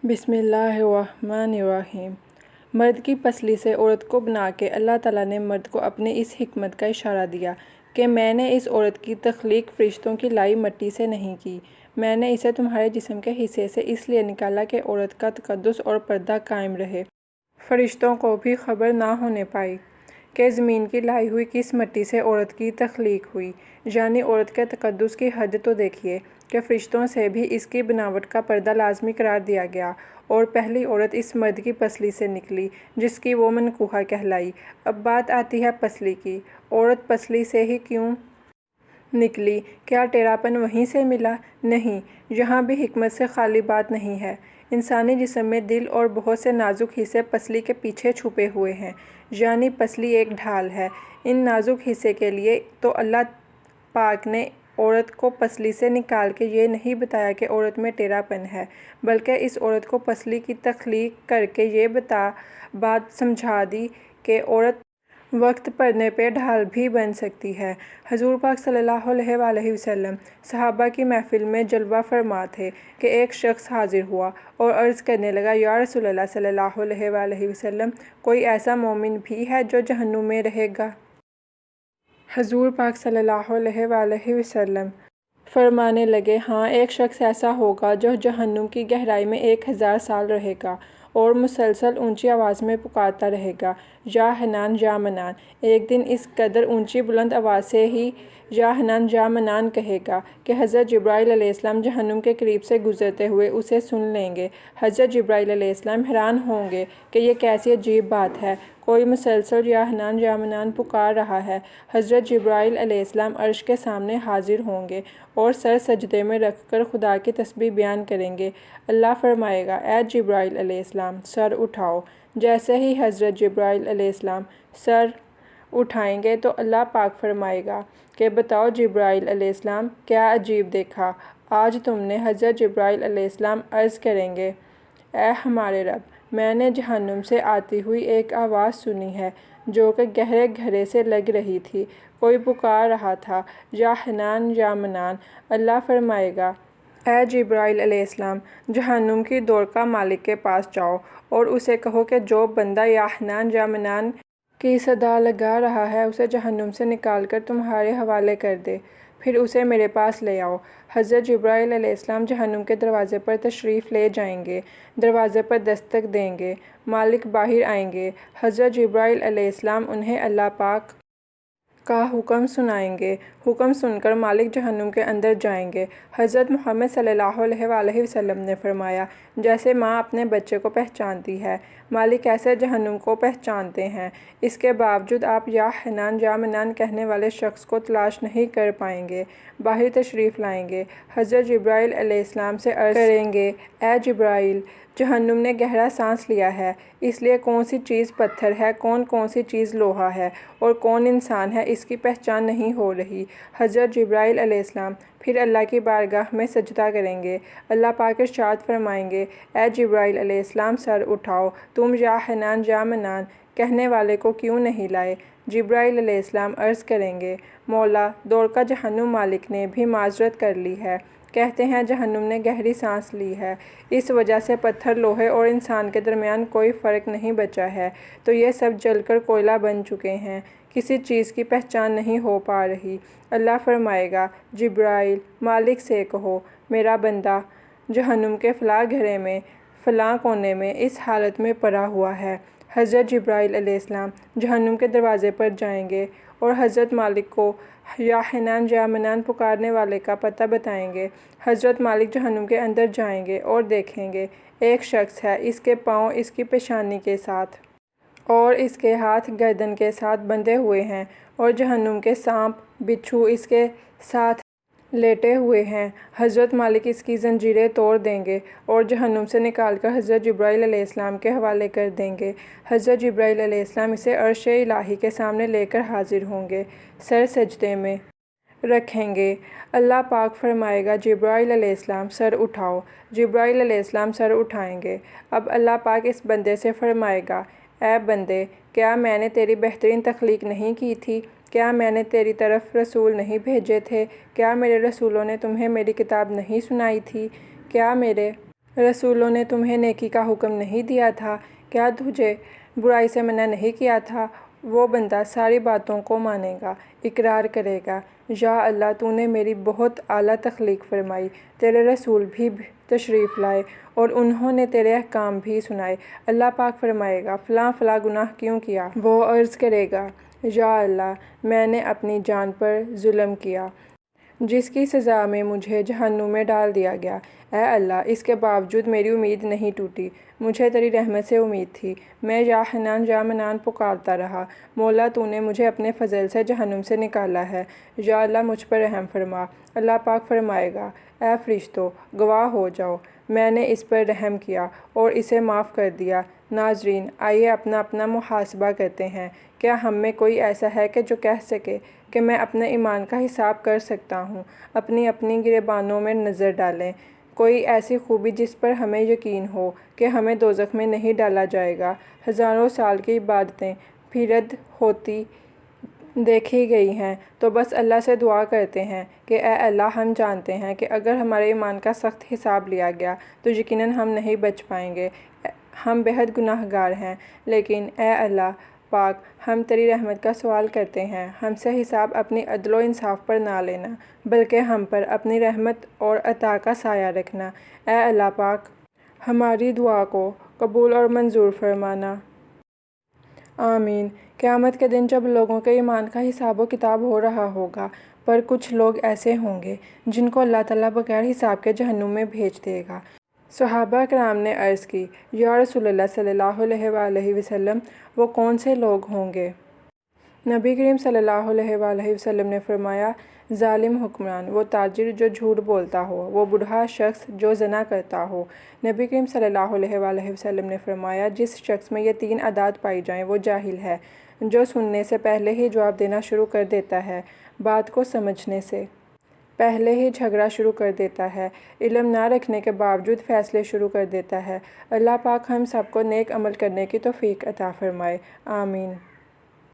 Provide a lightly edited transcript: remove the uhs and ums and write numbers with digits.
بسم اللہ الرحمن الرحیم۔ مرد کی پسلی سے عورت کو بنا کے اللہ تعالیٰ نے مرد کو اپنی اس حکمت کا اشارہ دیا کہ میں نے اس عورت کی تخلیق فرشتوں کی لائی مٹی سے نہیں کی، میں نے اسے تمہارے جسم کے حصے سے اس لیے نکالا کہ عورت کا تقدس اور پردہ قائم رہے۔ فرشتوں کو بھی خبر نہ ہونے پائی کہ زمین کی لائی ہوئی کس مٹی سے عورت کی تخلیق ہوئی، یعنی عورت کے تقدس کی حد تو دیکھیے کہ فرشتوں سے بھی اس کی بناوٹ کا پردہ لازمی قرار دیا گیا، اور پہلی عورت اس مرد کی پسلی سے نکلی جس کی وہ منکوحہ کہلائی۔ اب بات آتی ہے پسلی کی۔ عورت پسلی سے ہی کیوں نکلی؟ کیا ٹیڑھاپن وہیں سے ملا؟ نہیں، یہاں بھی حکمت سے خالی بات نہیں ہے۔ انسانی جسم میں دل اور بہت سے نازک حصے پسلی کے پیچھے چھپے ہوئے ہیں، یعنی پسلی ایک ڈھال ہے۔ ان نازک حصے کے لیے تو اللہ پاک نے عورت کو پسلی سے نکال کے یہ نہیں بتایا کہ عورت میں ٹیڑھا پن ہے، بلکہ اس عورت کو پسلی کی تخلیق کر کے یہ بات سمجھا دی کہ عورت وقت پڑنے پہ ڈھال بھی بن سکتی ہے۔ حضور پاک صلی اللہ علیہ وآلہ وسلم صحابہ کی محفل میں جلوہ فرما تھے کہ ایک شخص حاضر ہوا اور عرض کرنے لگا، یا رسول اللہ صلی اللہ علیہ وآلہ وسلم، کوئی ایسا مومن بھی ہے جو جہنم میں رہے گا؟ حضور پاک صلی اللہ علیہ وآلہ وسلم فرمانے لگے، ہاں، ایک شخص ایسا ہوگا جو جہنم کی گہرائی میں 1000 سال رہے گا اور مسلسل اونچی آواز میں پکارتا رہے گا، یا حنان یا منان۔ ایک دن اس قدر اونچی بلند آواز سے ہی یا حنان یا منان کہے گا کہ حضرت جبرائیل علیہ السلام جہنم کے قریب سے گزرتے ہوئے اسے سن لیں گے۔ حضرت جبرائیل علیہ السلام حیران ہوں گے کہ یہ کیسی عجیب بات ہے، کوئی مسلسل یا حنان یا منان پکار رہا ہے۔ حضرت جبرائیل علیہ السلام عرش کے سامنے حاضر ہوں گے اور سر سجدے میں رکھ کر خدا کی تسبیح بیان کریں گے۔ اللہ فرمائے گا، اے جبرائیل علیہ السلام، سر اٹھاؤ۔ جیسے ہی حضرت جبرائیل علیہ السلام سر اٹھائیں گے تو اللہ پاک فرمائے گا کہ بتاؤ جبرائیل علیہ السلام، کیا عجیب دیکھا آج تم نے؟ حضرت جبرائیل علیہ السلام عرض کریں گے، اے ہمارے رب، میں نے جہنم سے آتی ہوئی ایک آواز سنی ہے جو کہ گہرے گہرے سے لگ رہی تھی، کوئی پکار رہا تھا، یا حنان یا منان۔ اللہ فرمائے گا، اے جبرائیل علیہ السلام، جہنم کی دوڑ کا مالک کے پاس جاؤ اور اسے کہو کہ جو بندہ یا حنان یا منان کی صدا لگا رہا ہے اسے جہنم سے نکال کر تمہارے حوالے کر دے، پھر اسے میرے پاس لے آؤ۔ حضرت جبرائیل علیہ السلام جہنم کے دروازے پر تشریف لے جائیں گے، دروازے پر دستک دیں گے، مالک باہر آئیں گے۔ حضرت جبرائیل علیہ السلام انہیں اللہ پاک کا حکم سنائیں گے، حکم سن کر مالک جہنم کے اندر جائیں گے۔ حضرت محمد صلی اللہ علیہ وآلہ وسلم نے فرمایا، جیسے ماں اپنے بچے کو پہچانتی ہے، مالک ایسے جہنم کو پہچانتے ہیں۔ اس کے باوجود آپ یا حنان یا منان کہنے والے شخص کو تلاش نہیں کر پائیں گے، باہر تشریف لائیں گے۔ حضرت جبرائیل علیہ السلام سے عرض کریں گے، اے جبرائیل، جہنم نے گہرا سانس لیا ہے، اس لیے کون سی چیز پتھر ہے، کون سی چیز لوہا ہے اور کون انسان ہے، اس کی پہچان نہیں ہو رہی۔ حضرت جبرائیل علیہ السلام پھر اللہ کی بارگاہ میں سجدہ کریں گے۔ اللہ پاک ارشاد فرمائیں گے، اے جبرائیل علیہ السلام، سر اٹھاؤ، تم یا حنان یا منان کہنے والے کو کیوں نہیں لائے؟ جبرائیل علیہ السلام عرض کریں گے، مولا، دوڑ کا جہنم مالک نے بھی معذرت کر لی ہے، کہتے ہیں جہنم نے گہری سانس لی ہے، اس وجہ سے پتھر، لوہے اور انسان کے درمیان کوئی فرق نہیں بچا ہے، تو یہ سب جل کر کوئلہ بن چکے ہیں، کسی چیز کی پہچان نہیں ہو پا رہی۔ اللہ فرمائے گا، جبرائیل، مالک سے کہو، میرا بندہ جہنم کے فلاں گھرے میں، فلاں کونے میں اس حالت میں پڑا ہوا ہے۔ حضرت جبرائیل علیہ السلام جہنم کے دروازے پر جائیں گے اور حضرت مالک کو یا حنان یا منان پکارنے والے کا پتہ بتائیں گے۔ حضرت مالک جہنم کے اندر جائیں گے اور دیکھیں گے ایک شخص ہے، اس کے پاؤں اس کی پیشانی کے ساتھ اور اس کے ہاتھ گردن کے ساتھ بندھے ہوئے ہیں، اور جہنم کے سانپ، بچھو اس کے ساتھ لیٹے ہوئے ہیں۔ حضرت مالک اس کی زنجیریں توڑ دیں گے اور جہنم سے نکال کر حضرت جبرائیل علیہ السلام کے حوالے کر دیں گے۔ حضرت جبرائیل علیہ السلام اسے عرش الہی کے سامنے لے کر حاضر ہوں گے، سر سجدے میں رکھیں گے۔ اللہ پاک فرمائے گا، جبرائیل علیہ السلام، سر اٹھاؤ۔ جبرائیل علیہ السلام سر اٹھائیں گے۔ اب اللہ پاک اس بندے سے فرمائے گا، اے بندے، کیا میں نے تیری بہترین تخلیق نہیں کی تھی؟ کیا میں نے تیری طرف رسول نہیں بھیجے تھے؟ کیا میرے رسولوں نے تمہیں میری کتاب نہیں سنائی تھی؟ کیا میرے رسولوں نے تمہیں نیکی کا حکم نہیں دیا تھا؟ کیا تجھے برائی سے منع نہیں کیا تھا؟ وہ بندہ ساری باتوں کو مانے گا، اقرار کرے گا، یا اللہ تو نے میری بہت اعلیٰ تخلیق فرمائی، تیرے رسول بھی تشریف لائے اور انہوں نے تیرے احکام بھی سنائے۔ اللہ پاک فرمائے گا فلاں فلاں گناہ کیوں کیا؟ وہ عرض کرے گا یا اللہ میں نے اپنی جان پر ظلم کیا جس کی سزا میں مجھے جہنم میں ڈال دیا گیا۔ اے اللہ اس کے باوجود میری امید نہیں ٹوٹی، مجھے تیری رحمت سے امید تھی، میں یا حنان یا منان پکارتا رہا، مولا تو نے مجھے اپنے فضل سے جہنم سے نکالا ہے، یا اللہ مجھ پر رحم فرما۔ اللہ پاک فرمائے گا اے فرشتوں گواہ ہو جاؤ، میں نے اس پر رحم کیا اور اسے معاف کر دیا۔ ناظرین آئیے اپنا اپنا محاسبہ کرتے ہیں، کیا ہم میں کوئی ایسا ہے کہ جو کہہ سکے کہ میں اپنے ایمان کا حساب کر سکتا ہوں؟ اپنی اپنی گریبانوں میں نظر ڈالیں، کوئی ایسی خوبی جس پر ہمیں یقین ہو کہ ہمیں دوزخ میں نہیں ڈالا جائے گا۔ ہزاروں سال کی عبادتیں بھی رد ہوتی دیکھی گئی ہیں، تو بس اللہ سے دعا کرتے ہیں کہ اے اللہ ہم جانتے ہیں کہ اگر ہمارے ایمان کا سخت حساب لیا گیا تو یقیناً ہم نہیں بچ پائیں گے، ہم بہت گناہ گار ہیں، لیکن اے اللہ پاک ہم تیری رحمت کا سوال کرتے ہیں، ہم سے حساب اپنی عدل و انصاف پر نہ لینا بلکہ ہم پر اپنی رحمت اور عطا کا سایہ رکھنا۔ اے اللہ پاک ہماری دعا کو قبول اور منظور فرمانا۔ آمین۔ قیامت کے دن جب لوگوں کے ایمان کا حساب و کتاب ہو رہا ہوگا، پر کچھ لوگ ایسے ہوں گے جن کو اللہ تعالیٰ بغیر حساب کے جہنم میں بھیج دے گا۔ صحابہ کرام نے عرض کی یا رسول اللہ صلی اللہ علیہ وآلہ وسلم وہ کون سے لوگ ہوں گے؟ نبی کریم صلی اللہ علیہ وآلہ وسلم نے فرمایا ظالم حکمران، وہ تاجر جو جھوٹ بولتا ہو، وہ بوڑھا شخص جو زنا کرتا ہو۔ نبی کریم صلی اللہ علیہ وآلہ وسلم نے فرمایا جس شخص میں یہ 3 عادات پائی جائیں وہ جاہل ہے، جو سننے سے پہلے ہی جواب دینا شروع کر دیتا ہے، بات کو سمجھنے سے پہلے ہی جھگڑا شروع کر دیتا ہے، علم نہ رکھنے کے باوجود فیصلے شروع کر دیتا ہے۔ اللہ پاک ہم سب کو نیک عمل کرنے کی توفیق عطا فرمائے، آمین۔